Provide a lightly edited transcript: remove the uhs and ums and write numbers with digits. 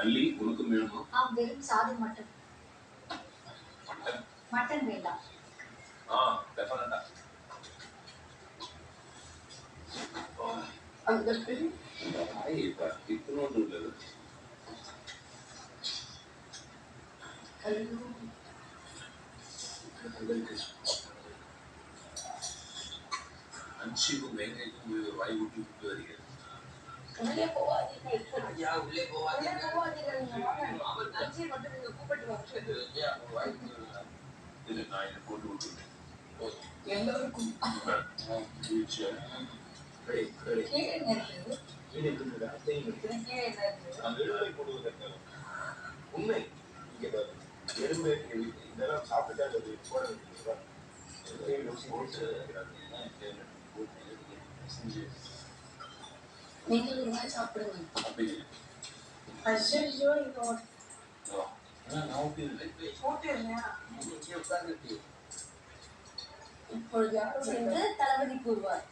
அள்ளி உனக்கு வேணுமா? வெறும் சாதம் மட்டன். மட்டன் வேண்டாம். டெஃபனட்டா. அந்த பெரிய இப்ப இத்தனோண்டு உள்ளது. அன்ஷிக்கும் வேங்கைக்கும் வாய் ஊட்டி விட்டு வருகிறது. உள்ளே போவாதீங்க. ஐயா உள்ளே போவாதீங்க. அன்ஷி மட்டும் நீங்க கூப்பிட்டு வாங்க. இது நான் இதை போட்டு விட்டுருக்கேன். எல்லாருக்கும் உண்மை எறும்பு இதெல்லாம் சாப்பிட்டா நீங்கள் ஒரு நாள் சாப்பிடுங்க. இப்பொழுது யாரும் சென்று தளபதி கூறுவார்.